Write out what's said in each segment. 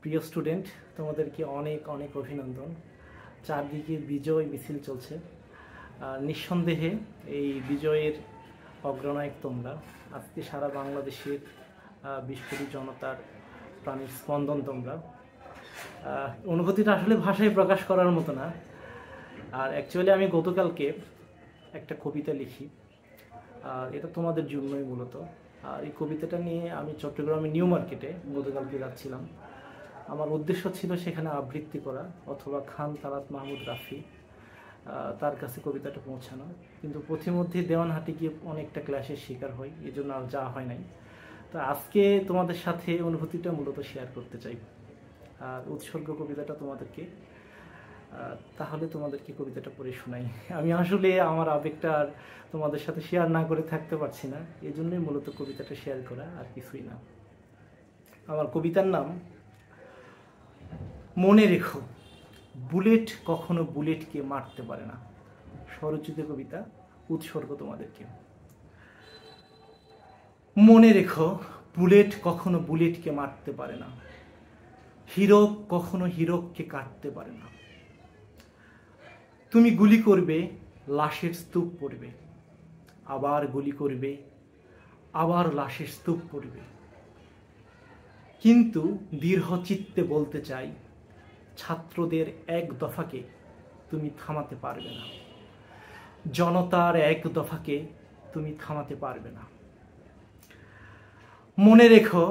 প্রিয় স্টুডেন্ট, তোমাদেরকে অনেক অনেক অভিনন্দন। চারদিকে বিজয় মিছিল চলছে। নিঃসন্দেহে এই বিজয়ের অগ্রনায়ক তোমরা। আজকে সারা বাংলাদেশের 20 কোটি জনতার প্রাণের স্পন্দন তোমরা। অনুভূতিটা আসলে ভাষায় প্রকাশ করার মতো না। আর অ্যাকচুয়ালি আমি গতকালকে একটা কবিতা লিখি, আর এটা তোমাদের জন্যই মূলত। আর এই কবিতাটা নিয়ে আমি চট্টগ্রামের নিউ মার্কেটে গতকালকে যাচ্ছিলাম। আমার উদ্দেশ্য ছিল সেখানে আবৃত্তি করা অথবা খান তালাত মাহমুদ রাফি তার কাছে কবিতাটা পৌঁছানো, কিন্তু পথিমধ্যে দেওয়ানহাটে গিয়ে অনেকটা ক্লাসের শিকার হই, এই জন্য আর যাওয়া হয় নাই। তো আজকে তোমাদের সাথে অনুভূতিটা মূলত শেয়ার করতে চাই। আর উৎসর্গ কবিতাটা তোমাদেরকে, তাহলে তোমাদেরকে কবিতাটা পড়ে শোনাই। আমি আসলে আমার আবেগটা আর তোমাদের সাথে শেয়ার না করে থাকতে পারছি না, এই জন্যই মূলত কবিতাটা শেয়ার করা, আর কিছুই না। আমার কবিতার নাম মনে রেখো, বুলেট কখনো বুলেটকে মারতে পারে না। স্বরচিত কবিতা, উৎসর্গ তোমাদেরকে। মনে রেখো, বুলেট কখনো বুলেটকে মারতে পারে না, হীরক কখনো হীরককে কাটতে পারে না। তুমি গুলি করবে, লাশের স্তূপ পড়বে, আবার গুলি করবে, আবার লাশের স্তূপ পড়বে। কিন্তু দৃঢ় চিত্তে বলতে চাই, ছাত্রদের এক দফাকে তুমি থামাতে পারবে না, জনতার এক দফাকে তুমি থামাতে পারবে না। মনে রেখো,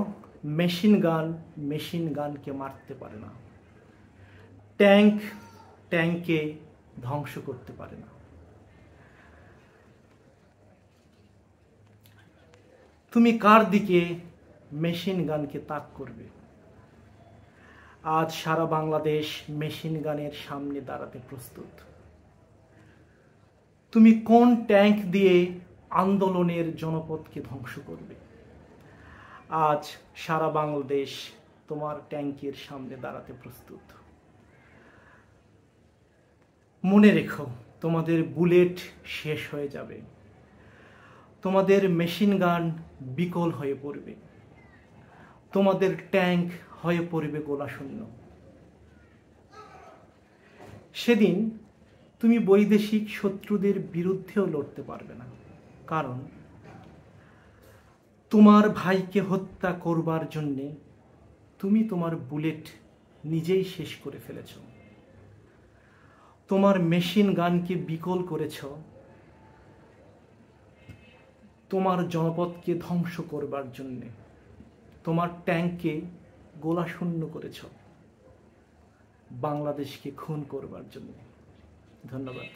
মেশিন গানকে মারতে পারে না, ট্যাঙ্ক ট্যাঙ্কে ধ্বংস করতে পারে না। তুমি কার দিকে মেশিন গানকে তাক করবে? আজ সারা বাংলাদেশ মেশিন গানের সামনে দাঁড়াতে প্রস্তুত। তুমি কোন ট্যাঙ্ক দিয়ে আন্দোলনের জনপদকে ধ্বংস করবে? আজ সারা বাংলাদেশ তোমার ট্যাঙ্কের সামনে দাঁড়াতে প্রস্তুত। মনে রেখো, তোমাদের বুলেট শেষ হয়ে যাবে, তোমাদের মেশিন গান বিকল হয়ে পড়বে, তোমাদের ট্যাঙ্ক হয়ে পড়বে গোলাশূন্য। সেদিন তুমি বৈদেশিক শত্রুদের বিরুদ্ধেও লড়তে পারবে না, কারণ তোমার ভাইকে হত্যা করবার জন্যে তুমি তোমার বুলেট নিজেই শেষ করে ফেলেছ, তোমার মেশিন গানকে বিকল করেছ, তোমার জনপদকে ধ্বংস করবার জন্যে, তোমার ট্যাঙ্ককে গোলাশূন্য করেছ, বাংলাদেশকে খুন করবার জন্য। ধন্যবাদ।